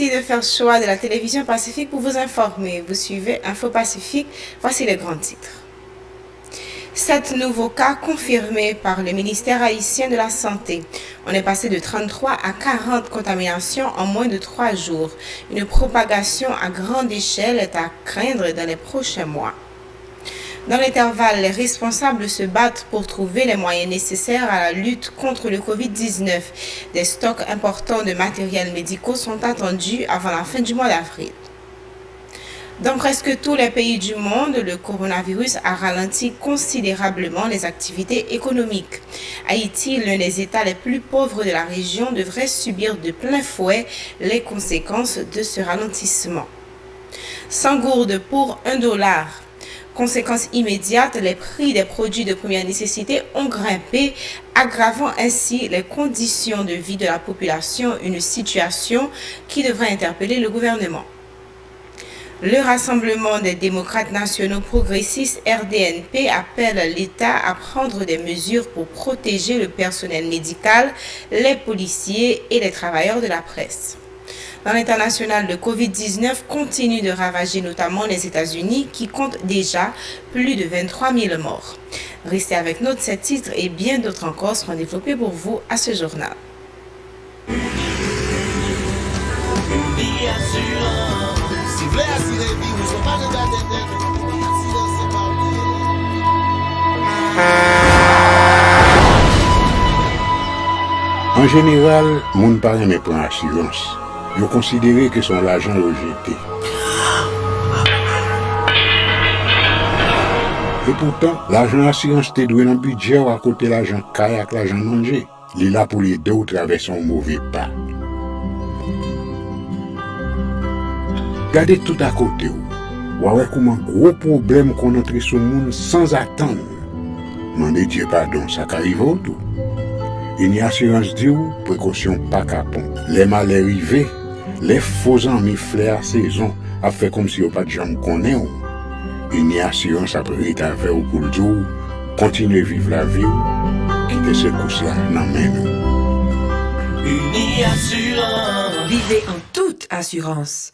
Merci de faire choix de la télévision Pacifique pour vous informer. Vous suivez Info Pacifique. Voici les grands titres. 7 nouveaux cas confirmés par le ministère haïtien de la Santé. On est passé de 33 à 40 contaminations en moins de 3 jours. Une propagation à grande échelle est à craindre dans les prochains mois. Dans l'intervalle, les responsables se battent pour trouver les moyens nécessaires à la lutte contre le Covid-19. Des stocks importants de matériels médicaux sont attendus avant la fin du mois d'avril. Dans presque tous les pays du monde, le coronavirus a ralenti considérablement les activités économiques. Haïti, l'un des États les plus pauvres de la région, devrait subir de plein fouet les conséquences de ce ralentissement. 100 gourdes pour $1. Conséquence immédiate, les prix des produits de première nécessité ont grimpé, aggravant ainsi les conditions de vie de la population, une situation qui devrait interpeller le gouvernement. Le Rassemblement des démocrates nationaux progressistes RDNP appelle l'État à prendre des mesures pour protéger le personnel médical, les policiers et les travailleurs de la presse. Dans l'international, le Covid-19 continue de ravager notamment les États-Unis qui comptent déjà plus de 23 000 morts. Restez avec nous, ces titres et bien d'autres encore seront développés pour vous à ce journal. En général, moun pa reme pran assurance. Yo considéré que son l'argent rejeté. Et pourtant, l'argent assurance te doué dans budget ou à côté l'argent caille avec l'argent manger. Il est là pour les deux ou traverser un mauvais pas. Gardez tout à côté ou. Ouais comment gros problème qu'on entre sur le monde sans attendre. Mandez Dieu pardon, ça qu'arrive tout. Une assurance dit ou, précaution pas capon. Les mal arrivés, les faux amis flair saison, a fait comme si on pas de gens connaît ou. Une assurance après ta fait au cours du continuer vivre la vie ou, quitter ce coup-là, n'amène. Uni Assurance. Vivez en toute assurance.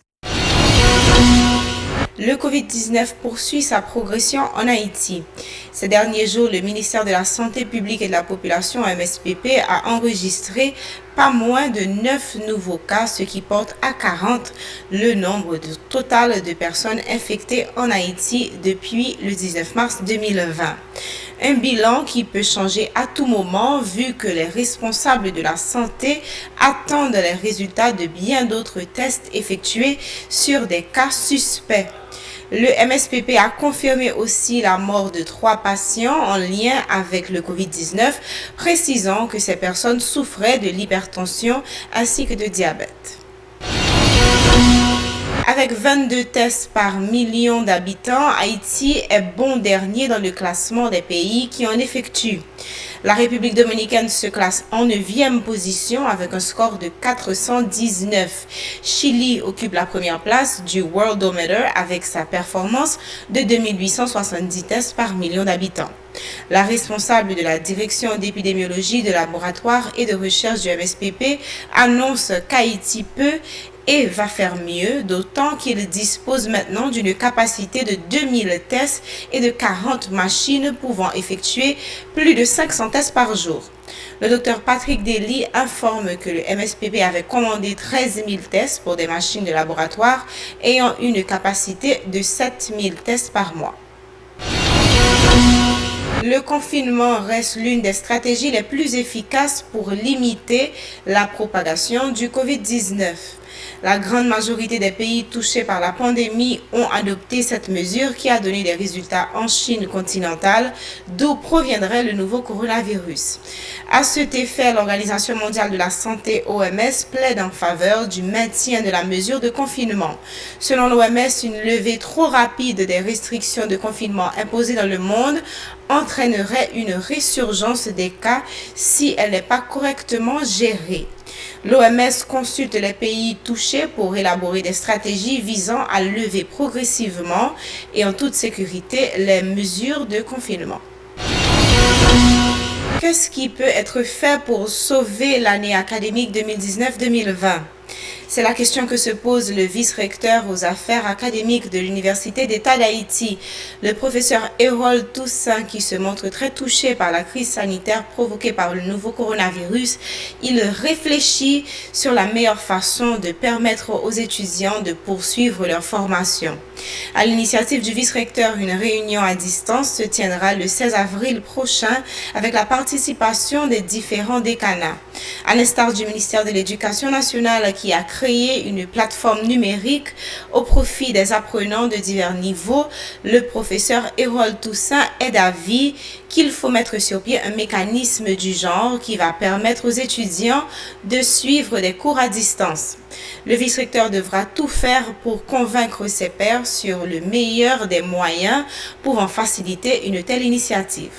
Le Covid-19 poursuit sa progression en Haïti. Ces derniers jours, le ministère de la Santé publique et de la Population, MSPP, a enregistré pas moins de 9 nouveaux cas, ce qui porte à 40 le nombre total de personnes infectées en Haïti depuis le 19 mars 2020. Un bilan qui peut changer à tout moment vu que les responsables de la santé attendent les résultats de bien d'autres tests effectués sur des cas suspects. Le MSPP a confirmé aussi la mort de 3 patients en lien avec le Covid-19, précisant que ces personnes souffraient de l'hypertension ainsi que de diabète. Avec 22 tests par million d'habitants, Haïti est bon dernier dans le classement des pays qui en effectuent. La République dominicaine se classe en 9e position avec un score de 419. Chili occupe la première place du Worldometer avec sa performance de 2870 tests par million d'habitants. La responsable de la direction d'épidémiologie de laboratoire et de recherche du MSPP annonce qu'Haïti peut et va faire mieux, d'autant qu'il dispose maintenant d'une capacité de 2000 tests et de 40 machines pouvant effectuer plus de 500 tests par jour. Le docteur Patrick Dely informe que le MSPP avait commandé 13 000 tests pour des machines de laboratoire ayant une capacité de 7 000 tests par mois. Le confinement reste l'une des stratégies les plus efficaces pour limiter la propagation du Covid-19. La grande majorité des pays touchés par la pandémie ont adopté cette mesure qui a donné des résultats en Chine continentale, d'où proviendrait le nouveau coronavirus. À cet effet, l'Organisation mondiale de la santé OMS plaide en faveur du maintien de la mesure de confinement. Selon l'OMS, une levée trop rapide des restrictions de confinement imposées dans le monde entraînerait une résurgence des cas si elle n'est pas correctement gérée. L'OMS consulte les pays touchés pour élaborer des stratégies visant à lever progressivement et en toute sécurité les mesures de confinement. Qu'est-ce qui peut être fait pour sauver l'année académique 2019-2020 ? C'est la question que se pose le vice-recteur aux affaires académiques de l'Université d'État d'Haïti, le professeur Harold Toussaint, qui se montre très touché par la crise sanitaire provoquée par le nouveau coronavirus. Il réfléchit sur la meilleure façon de permettre aux étudiants de poursuivre leur formation. À l'initiative du vice-recteur, une réunion à distance se tiendra le 16 avril prochain avec la participation des différents décanats. À l'instar du ministère de l'Éducation nationale qui a créé une plateforme numérique au profit des apprenants de divers niveaux, le professeur Harold Toussaint est d'avis qu'il faut mettre sur pied un mécanisme du genre qui va permettre aux étudiants de suivre des cours à distance. Le vice-recteur devra tout faire pour convaincre ses pairs sur le meilleur des moyens pouvant faciliter une telle initiative.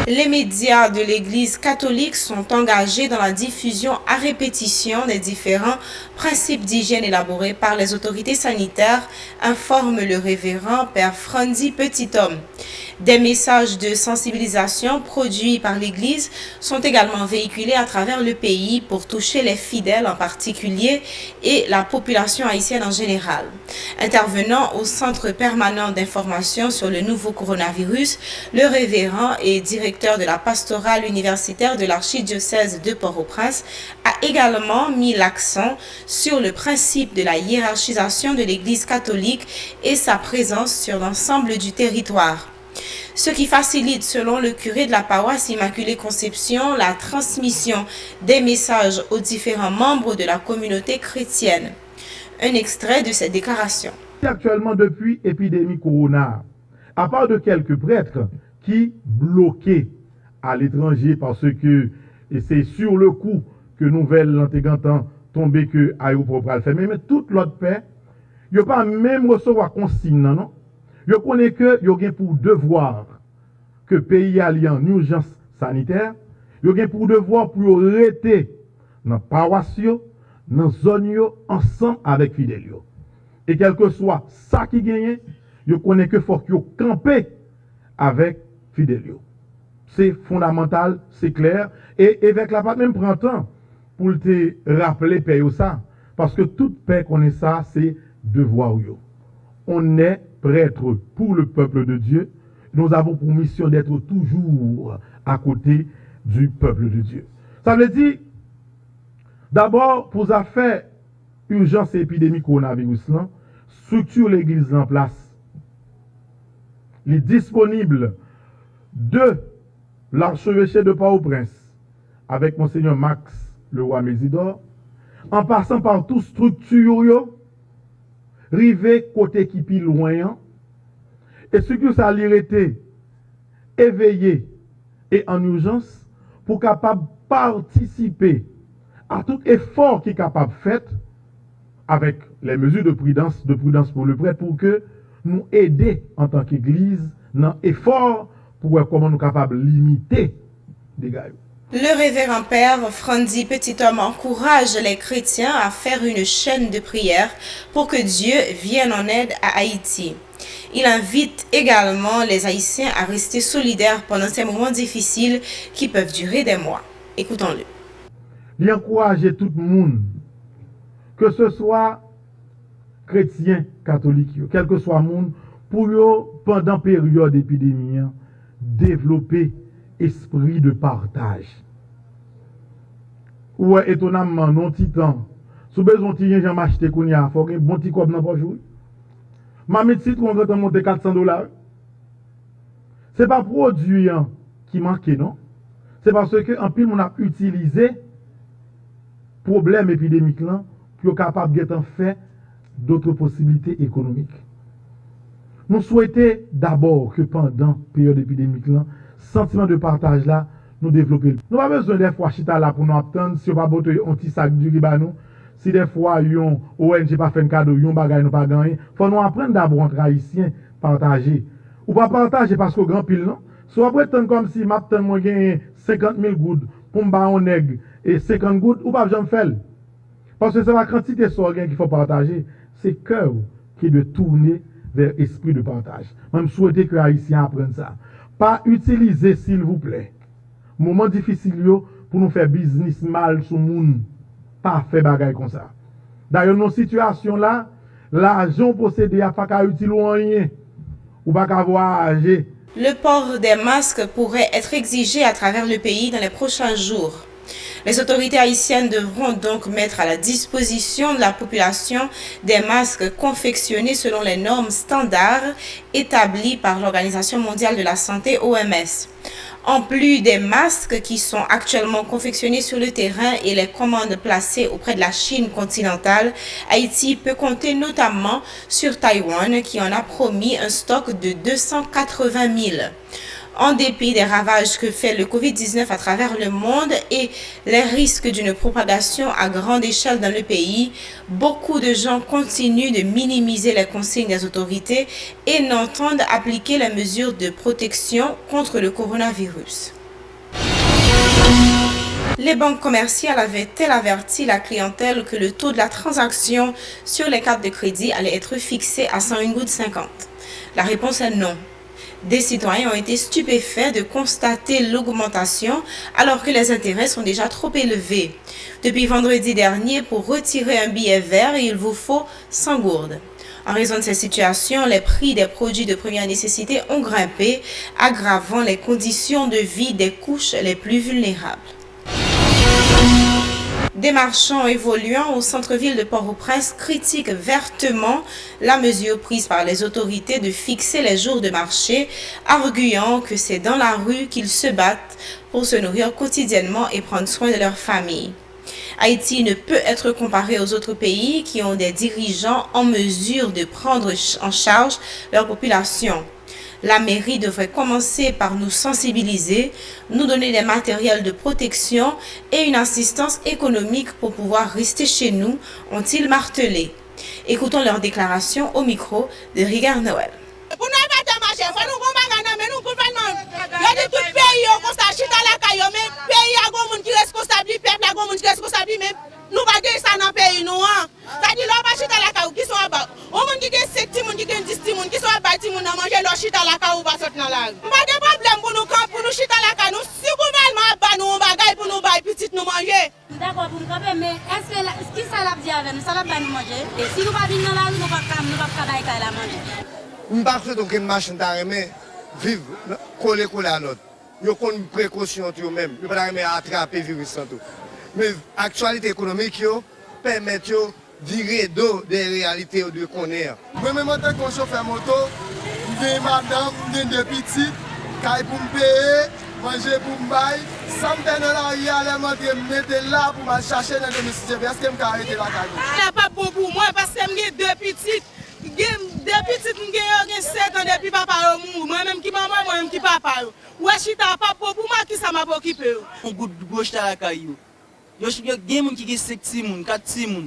Les médias de l'Église catholique sont engagés dans la diffusion à répétition des différents principes d'hygiène élaborés par les autorités sanitaires, informe le révérend Père Frandy Petithomme. Des messages de sensibilisation produits par l'Église sont également véhiculés à travers le pays pour toucher les fidèles en particulier et la population haïtienne en général. Intervenant au Centre permanent d'information sur le nouveau coronavirus, le révérend et directeur de la pastorale universitaire de l'archidiocèse de Port-au-Prince a également mis l'accent sur le principe de la hiérarchisation de l'Église catholique et sa présence sur l'ensemble du territoire. Ce qui facilite, selon le curé de la paroisse Immaculée Conception, la transmission des messages aux différents membres de la communauté chrétienne. Un extrait de cette déclaration. Actuellement, depuis l'épidémie corona, à part de quelques prêtres qui bloquaient à l'étranger parce que c'est sur le coup que nouvelle l'antégantant tombé que aéroport pral fermé, mais toute l'autre paix, il n'y a pas même recevoir consigne, non? Je connais que il y a pour devoir que pays allié en urgence sanitaire, il y a pour devoir pour rester dans paroisse, dans zone ensemble avec fidèles. Et quel que soit ça qui gagne, je connais que faut que camper avec fidèles. C'est fondamental, c'est clair et avec la part même prend temps pour te rappeler paix ça parce que toute paix connaît ça, c'est devoir yo. On est prêtre pour le peuple de Dieu. Nous avons pour mission d'être toujours à côté du peuple de Dieu. Ça veut dire, d'abord, pour affaire urgence et épidémie coronavirus, structure l'église en place. Il est disponible de l'archevêché de Port-au-Prince avec Monseigneur Max le roi Mésidor, en passant par toute structure, rivé côté qui pi loin, et ce que ça été éveillé et en urgence pour capable participer à tout effort qui est capable de faire avec les mesures de prudence pour le prêtre pour que nous aider en tant qu'église dans l'effort pour voir comment nous sommes capables de limiter les dégâts. Le révérend Père Frandy Petithomme encourage les chrétiens à faire une chaîne de prière pour que Dieu vienne en aide à Haïti. Il invite également les Haïtiens à rester solidaires pendant ces moments difficiles qui peuvent durer des mois. Écoutons-le. Il encourage tout le monde, que ce soit chrétien, catholique, quel que soit le monde, pour eux, pendant la période d'épidémie, développer esprit de partage. Ou étonnamment, non titan, sous besoin de rien, j'en acheté qu'on y a, faut un bon petit cob dans pas jour. Ma médecine, on va monter $400. C'est pas produit qui manque, non? C'est parce que, en pile, on a utilisé problème épidémique là, pour être capable d'être fait d'autres possibilités économiques. Nous souhaitons d'abord que pendant la période épidémique là, sentiment de partage là, nous développer. Nous n'avons pas besoin des fois chita là pour nous attendre si on va botter un petit sac du ribanou. Si des fois yon ONG pas fait un cadeau, yon bagay nous pas gagner, faut nous apprendre d'abord entre haïtiens partager. Ou pas partager parce qu'au grand pile non. Soit après tant comme si m'a tant moi gagne 50 000 gouttes pour m'ba un nègre et 50 gouttes ou pas j'en fais. Parce que c'est la quantité de qu'il faut partager, c'est cœur qui doit tourner vers esprit de partage. Même souhaiter que les Haïtiens apprennent ça. Pas utiliser, s'il vous plaît, moment difficile pour nous faire business mal sur le monde. pas fait bagay comme ça. D'ailleurs, dans cette situation-là, l'argent possédé à pas qu'à utiliser ou rien, ou pas qu'à voyager. Le port des masques pourrait être exigé à travers le pays dans les prochains jours. Les autorités haïtiennes devront donc mettre à la disposition de la population des masques confectionnés selon les normes standards établies par l'Organisation mondiale de la santé OMS. En plus des masques qui sont actuellement confectionnés sur le terrain et les commandes placées auprès de la Chine continentale, Haïti peut compter notamment sur Taïwan qui en a promis un stock de 280 000. En dépit des ravages que fait le Covid-19 à travers le monde et les risques d'une propagation à grande échelle dans le pays, beaucoup de gens continuent de minimiser les consignes des autorités et n'entendent appliquer les mesures de protection contre le coronavirus. Les banques commerciales avaient-elles averti la clientèle que le taux de la transaction sur les cartes de crédit allait être fixé à 101,50 $? La réponse est non. Des citoyens ont été stupéfaits de constater l'augmentation alors que les intérêts sont déjà trop élevés. Depuis vendredi dernier, pour retirer un billet vert, il vous faut 100 gourdes. En raison de cette situation, les prix des produits de première nécessité ont grimpé, aggravant les conditions de vie des couches les plus vulnérables. Des marchands évoluant au centre-ville de Port-au-Prince critiquent vertement la mesure prise par les autorités de fixer les jours de marché, arguant que c'est dans la rue qu'ils se battent pour se nourrir quotidiennement et prendre soin de leur famille. Haïti ne peut être comparé aux autres pays qui ont des dirigeants en mesure de prendre en charge leur population. La mairie devrait commencer par nous sensibiliser, nous donner des matériels de protection et une assistance économique pour pouvoir rester chez nous, ont-ils martelé. Écoutons leur déclaration au micro de Rigard Noël. Nous pas ça dans pays nous hein. Ça dit là pas chita la caou qui sont bas. On monde qui est 7 moun qui 10 moun qui sont bas ti moun manger leur chita la caou pas sortir dans la rue. Pas de problème pour nous camp pour nous chita la caou. Si gouvernement ba nous bagay pour nous bail petite nous manger. D'accord pour nous camper mais est-ce que qui ça l'a dit avec nous ça l'a pas nous manger et si nous pas venir dans la rue nous pas bail la manger. On pas fait donc une machine d'arrêter vivre coller à l'autre. Yo prend une précaution tout même. Yo pas attraper virus tout. Mais l'actualité économique permet de virer d'eau des réalités de connaître. Moi-même, en tant que chauffeur moto, j'ai madame, j'ai des petits, caille pour me payer, manger pour me bailler, sans me tenir la rue, je mettre là pour me chercher dans le domicile. Est-ce que je peux arrêter la caille? Ce n'est pas bon pour moi parce que j'ai deux petites. Des petites, j'ai 7 ans depuis papa mou. Moi-même qui maman, moi-même qui papa. Ouais, je suis pas pour moi qui ça m'a occupé. On goûte gauche à la caillou. Yo gen moun ki 5 ti moun, 4 ti moun.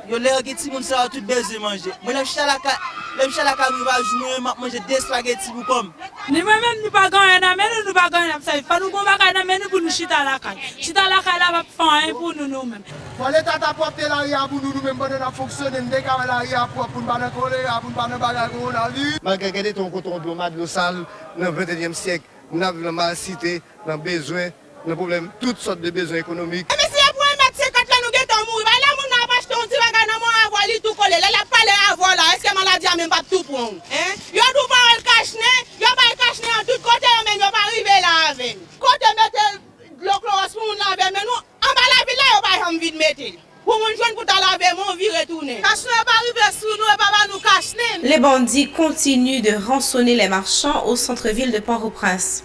Yo lè gen ti moun ça tout besoin manger. Moi lèm chala ka va jouer m'a manger des spaghetti pour comme. Ni même nous pas gagner na men nous pas gagner ça. Faut nous bagay na men pour nous chita la caille. Chita la caille là va faire pour nous même. Faut l'état apporter la ria pour nous même bonne na fonctionner dès qu'avec la ria pour pas na choléra pour pas na bagay coronavirus. Malgré que ton coton de mat de sale dans le 21e siècle, nous avons la mal cité, dans besoin, le problème toutes sortes de besoins économiques. Est-ce que maladie a même pas tout pour nous? Yo tout pas le cache-nez, yo pas le cache-nez en tout côté, mais yo pas arriver là avec. Côté mettre le chlore pour nous laver, mais nous en bas la ville là yo pas envie de mettre. Pour mon jeune pour ta laver, mon vie retourner. Cache-nez pas arriver sous nous et pas nous cache-nez. Les bandits continuent de rançonner les marchands au centre-ville de Port-au-Prince.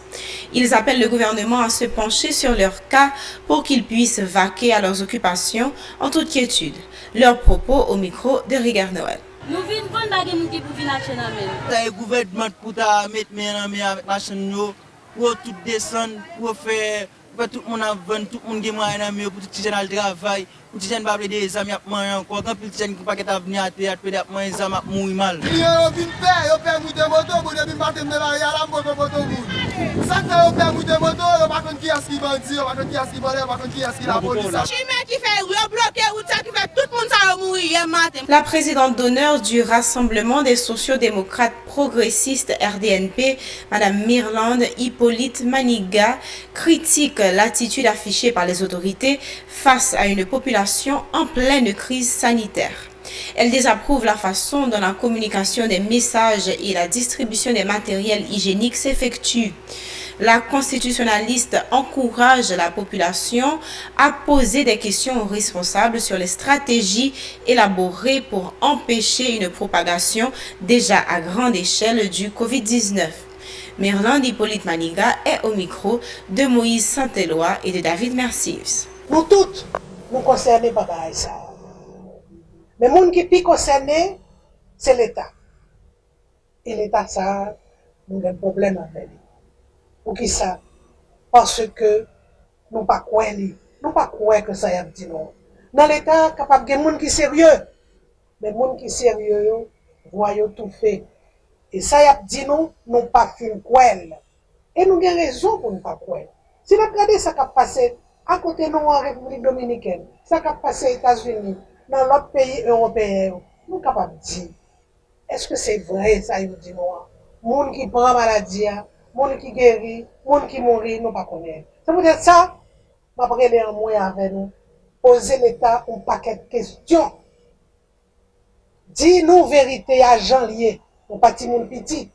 Ils appellent le gouvernement à se pencher sur leur cas pour qu'ils puissent vaquer à leurs occupations en toute quiétude. Leurs propos au micro de Rigard Noël. Nous venons vendre la game qui pour venir acheter dans Le gouvernement pour mettre mes avec machine pour tout descendre pour faire tout le monde vendre tout le monde gagne moyen pour tout jeune travail pour tout jeune pas des amis à encore quand plus jeune qui pas qu'à venir à théâtre peut-être moins ça m'a mourir mal. Yo vinn payer, yo payer moto moto, pour depuis partir de la ria là moto moto. Ça fait au permis de moto, on va qui est-ce qui bandit, on va qui est-ce qui volait, on va qui est-ce qui la police. Qui fait rebloquer route, ça qui fait tout le monde ça mourir hier matin. La présidente d'honneur du Rassemblement des sociodémocrates progressistes RDNP, Madame Mirlande Hippolyte Maniga, critique l'attitude affichée par les autorités face à une population en pleine crise sanitaire. Elle désapprouve la façon dont la communication des messages et la distribution des matériels hygiéniques s'effectuent. La constitutionnaliste encourage la population à poser des questions aux responsables sur les stratégies élaborées pour empêcher une propagation déjà à grande échelle du Covid-19. Mirlande Hippolyte Maniga est au micro de Moïse Saint-Éloi et de David Mercives. Nous toutes, nous concernés par ça. Mais les gens qui sont concernés, c'est l'État. Et l'État, ça, nous avons un problème avec lui. Pour qui ça? Parce que nous ne croyons pas que ça y a dit non. Dans l'État, capable de gens qui sont sérieux. Mais les gens qui sont sérieux, voient tout fait. Et ça y a dit non, nous ne pas fin croire. Et nous avons raison pour ne pas croire. Si nous regardons ça qui a passé à côté de nous en République Dominicaine, ça qui a passé aux États-Unis, dans l'autre pays européen, nous sommes capables de dire, est-ce que c'est vrai ça y a dit non? Les gens qui prennent maladie, les gens qui guérit, les gens qui mourir, nous ne connaissons pas. C'est peut-être ça, je vais parler en moyen avec nous, poser l'État un paquet de questions. Dis-nous vérité à Jean lié, nous pas de monde petit,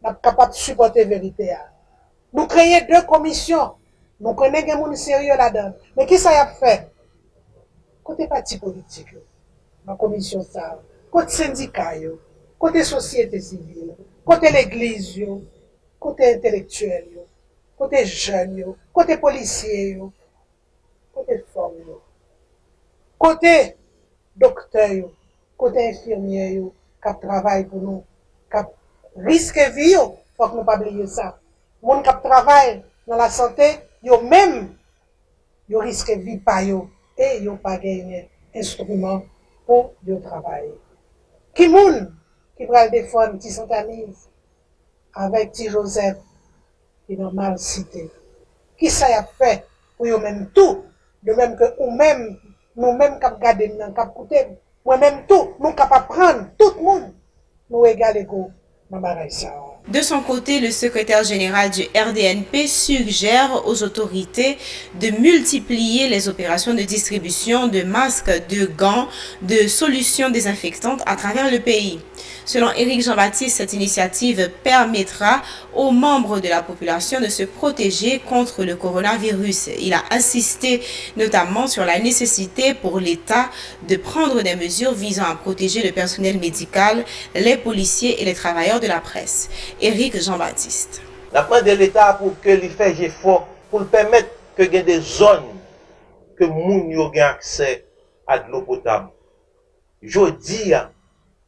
nous sommes capables de supporter la vérité. Nous créons 2 commissions, nous connaissons des gens sérieux là-dedans. Mais qui ça y a fait? Côté parti politique, la commission ça, côté syndicat, côté société civile, côté l'église, côté intellectuel, côté jeunes, côté policiers, côté femmes, côté docteur, côté infirmier, qui travaillent pour nous, qui risquent vie, faut que nous pas oublier ça. Les gens qui travaillent dans la santé, ils risquent vie par eux. Et ils n'ont pas gagné instrument pour le travail. Qui moun qui va défendre qui s'entanise avec petit Joseph qui est mal cité. Qui ça y a fait pour eux-mêmes tout, de même que nous-mêmes, nous-mêmes qui regardons, qui écoutons, moi-même tout, nous capables de prendre tout le monde, nous égal égaux dans la ça. De son côté, le secrétaire général du RDNP suggère aux autorités de multiplier les opérations de distribution de masques, de gants, de solutions désinfectantes à travers le pays. Selon Éric Jean-Baptiste, cette initiative permettra aux membres de la population de se protéger contre le coronavirus. Il a insisté notamment sur la nécessité pour l'État de prendre des mesures visant à protéger le personnel médical, les policiers et les travailleurs de la presse. Éric Jean-Baptiste. La demande de l'État pour que les fasse effort pour permettre que y ait des zones que moun yo gen accès à de l'eau potable. Je dis,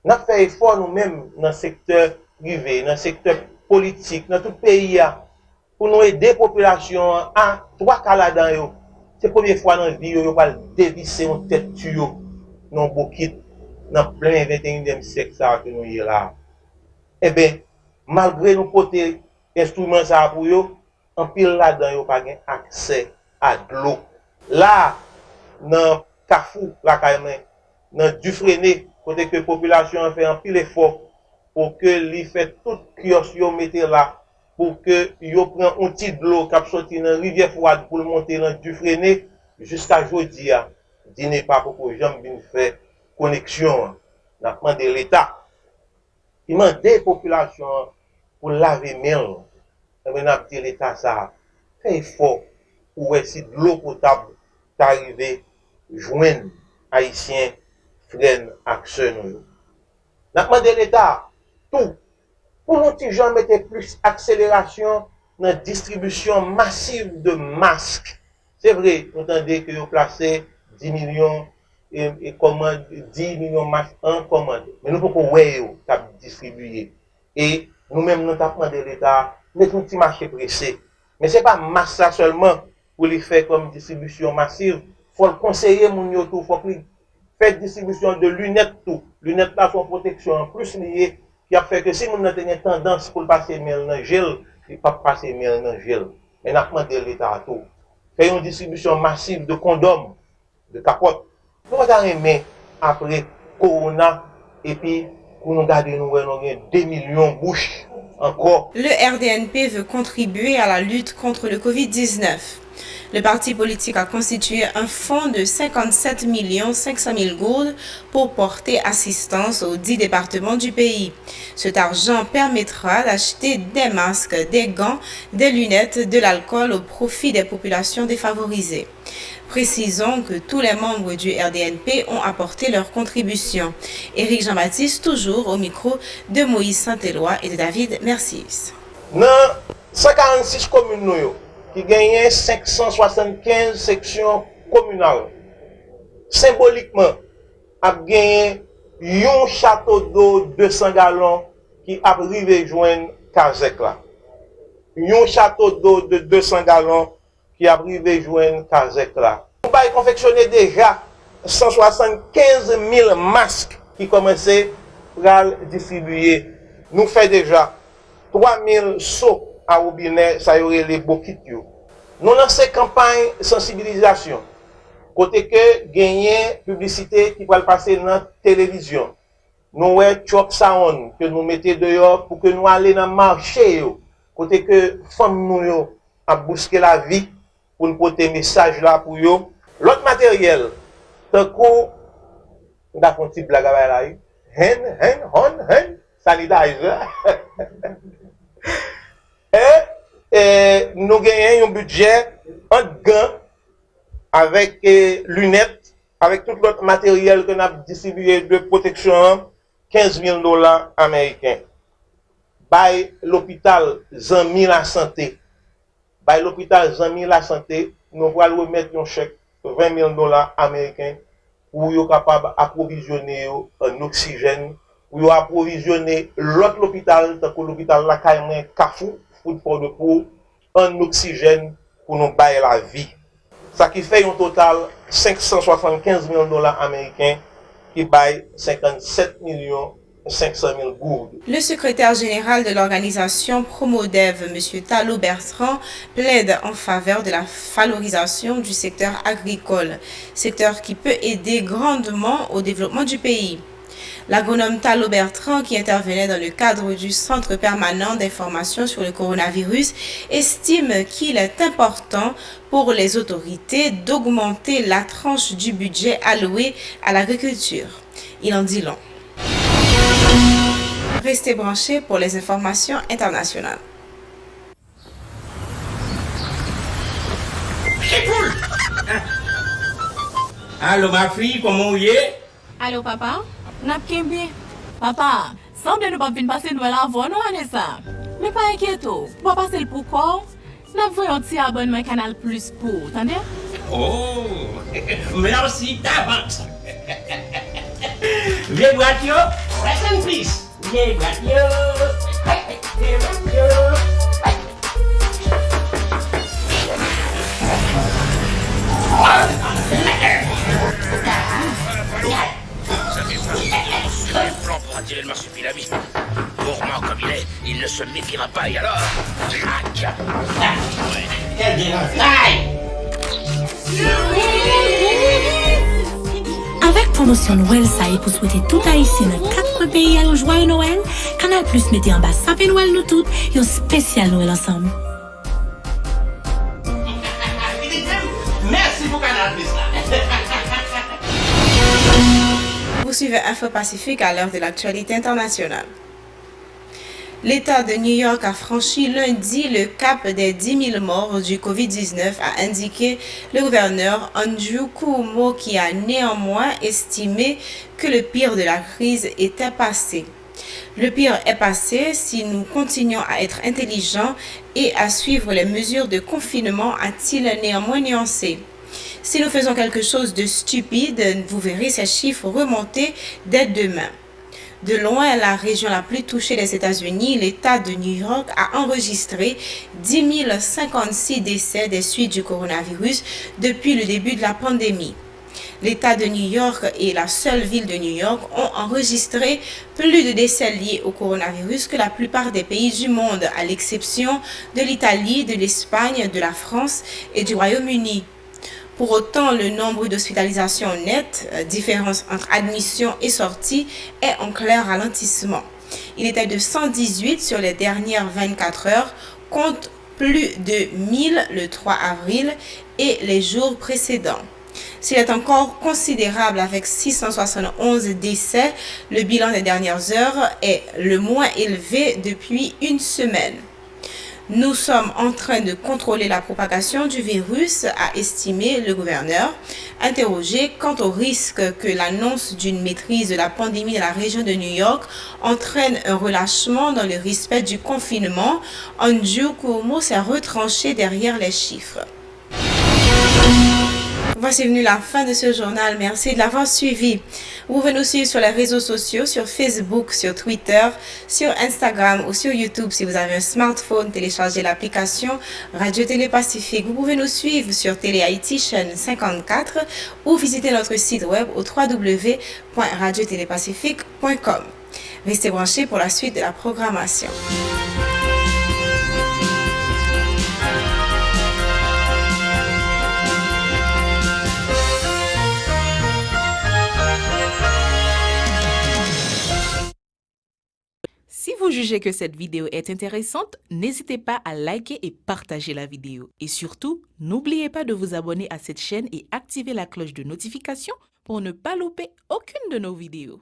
nous avons fait effort nous-mêmes dans le secteur privé, dans le secteur politique, dans tout le pays, pour nous aider la population à 3 cas là-dedans. C'est la première fois dans la vie où on va dévisser une tête tuyau dans le bouquet, dans le plein 21e siècle que nous y là. Eh bien, malgré nous porter instruments pour eux, en pile là-dedans, ils n'ont pas accès à de l'eau. Là, dans Carrefour, dans Dufresne, côté que la population a fait un pile effort pour que les fait tout kiosque mette là, pour que yo prenne un petit de l'eau qui sorti dans rivière froide pour le monter dans Dufresne jusqu'à aujourd'hui. Il n'est pas pour que j'aime bien faire connexion. On a demandé l'État. Il m'a demandé la population pour laver main. On a dit l'État ça fait effort pour essayer de l'eau potable d'arriver joindre haïtiens frères action. On a demandé l'État tout pour nous petits gens mettre plus accélération dans la distribution massive de masques. C'est vrai, vous entendez que vous placez 10 millions et commande 10 millions de masques en commande. Mais nous pouvons distribuer. Et nous-mêmes, nous avons demandé l'État mettre un petit marché pressé. Mais ce n'est pas masse seulement pour les faire comme distribution massive. Il faut le conseiller, il faut faire distribution de lunettes tout. Lunettes là sont protection en plus liées qui a fait que si nous avons une tendance pour passer dans le gel, il pas passer miel dans gel. Mais n'a demandé l'État à tout. Fait une distribution massive de condoms, de capotes. Nous avons aimé après Corona et puis pour nous garder nous avons 2 millions de bouches encore. Le RDNP veut contribuer à la lutte contre le Covid-19. Le parti politique a constitué un fonds de 57 500 000 gourdes pour porter assistance aux 10 départements du pays. Cet argent permettra d'acheter des masques, des gants, des lunettes, de l'alcool au profit des populations défavorisées. Précisons que tous les membres du RDNP ont apporté leur contribution. Éric Jean-Baptiste, toujours au micro de Moïse Saint-Éloi et de David Mercius. Dans 146 communes, qui gagnent 575 sections communales, symboliquement, a gagné un château d'eau 200 gallons qui a arrivé joindre Kazek là. Un château d'eau de 200 gallons qui a arrivé joindre Kazek là. On va confectionner déjà 175 000 masques qui commençaient à distribuer. Nous faisons déjà 3 000 seaux à robinet, ça y aurait les bokit. Nous lançons campagne de sensibilisation. Côté que gagner publicité qui va passer dans la télévision. Nous avons chop sound que nous mettons dehors pour que nous allions dans le marché. Côté que femmes nous a bousqué la vie pour nous porter message là pour eux. L'autre matériel, tant qu'on a fait un petit blague là, sanitizer. Et nous gagnons un budget en gants avec lunettes, avec tout l'autre matériel que nous avons distribué de protection, $15 000 américains. By l'hôpital Zami la santé. By l'hôpital Zami la santé, nous allons remettre un chèque $20 000 américains pour être capable d'approvisionner en oxygène, pour approvisionner l'autre hôpital, tant que l'hôpital la Caïman Kafou, pour de pour en oxygène pour nous bailler la vie. Ça qui fait un total $575 000 américains qui baille 57 500 000 gourdes. Le secrétaire général de l'organisation Promodev, M. Talo Bertrand, plaide en faveur de la valorisation du secteur agricole, secteur qui peut aider grandement au développement du pays. L'agronome Talo Bertrand, qui intervenait dans le cadre du Centre permanent d'information sur le coronavirus, estime qu'il est important pour les autorités d'augmenter la tranche du budget alloué à l'agriculture. Il en dit long. Restez branchés pour les informations internationales. C'est cool. Allô ma fille, comment vous êtes? Allô papa? Napkembe. Papa, semble nous pas venir passer Noël avant nous, Anessa. Mais pas inquiète, pour passer le pourquoi, nous voyons un petit abonnement Canal Plus pour, attendez? Oh, merci d'avance. Viens voiture, reste en plus. Viens voiture, viens voiture. Le plan pour attirer le marsupilami. Gourmand comme il est, il ne se méfiera pas et alors... Crac. Avec promotion Noël ça et pour souhaiter tout haïtien dans 4 pays à un joyeux Noël, Canal Plus mettez en bas sapin Noël nous toutes et un spécial Noël ensemble. Merci pour Canal Plus là. Vous suivez Info Pacifique à l'heure de l'actualité internationale. L'État de New York a franchi lundi le cap des 10 000 morts du Covid-19, a indiqué le gouverneur Andrew Cuomo, qui a néanmoins estimé que le pire de la crise était passé. Le pire est passé si nous continuons à être intelligents et à suivre les mesures de confinement, a-t-il néanmoins nuancé. Si nous faisons quelque chose de stupide, vous verrez ces chiffres remonter dès demain. De loin, la région la plus touchée des États-Unis, l'État de New York a enregistré 10 056 décès des suites du coronavirus depuis le début de la pandémie. L'État de New York et la seule ville de New York ont enregistré plus de décès liés au coronavirus que la plupart des pays du monde, à l'exception de l'Italie, de l'Espagne, de la France et du Royaume-Uni. Pour autant, le nombre d'hospitalisations nettes, différence entre admission et sortie, est en clair ralentissement. Il était de 118 sur les dernières 24 heures, contre plus de 1000 le 3 avril et les jours précédents. S'il est encore considérable avec 671 décès, le bilan des dernières heures est le moins élevé depuis une semaine. Nous sommes en train de contrôler la propagation du virus, a estimé le gouverneur. Interrogé quant au risque que l'annonce d'une maîtrise de la pandémie dans la région de New York entraîne un relâchement dans le respect du confinement, Andrew Cuomo s'est retranché derrière les chiffres. Voici venu la fin de ce journal. Merci de l'avoir suivi. Vous pouvez nous suivre sur les réseaux sociaux, sur Facebook, sur Twitter, sur Instagram ou sur YouTube. Si vous avez un smartphone, téléchargez l'application Radio Télé Pacifique. Vous pouvez nous suivre sur Télé Haïti chaîne 54 ou visiter notre site web au www.radiotélépacifique.com. Restez branchés pour la suite de la programmation. Si vous jugez que cette vidéo est intéressante, n'hésitez pas à liker et partager la vidéo. Et surtout, n'oubliez pas de vous abonner à cette chaîne et activer la cloche de notification pour ne pas louper aucune de nos vidéos.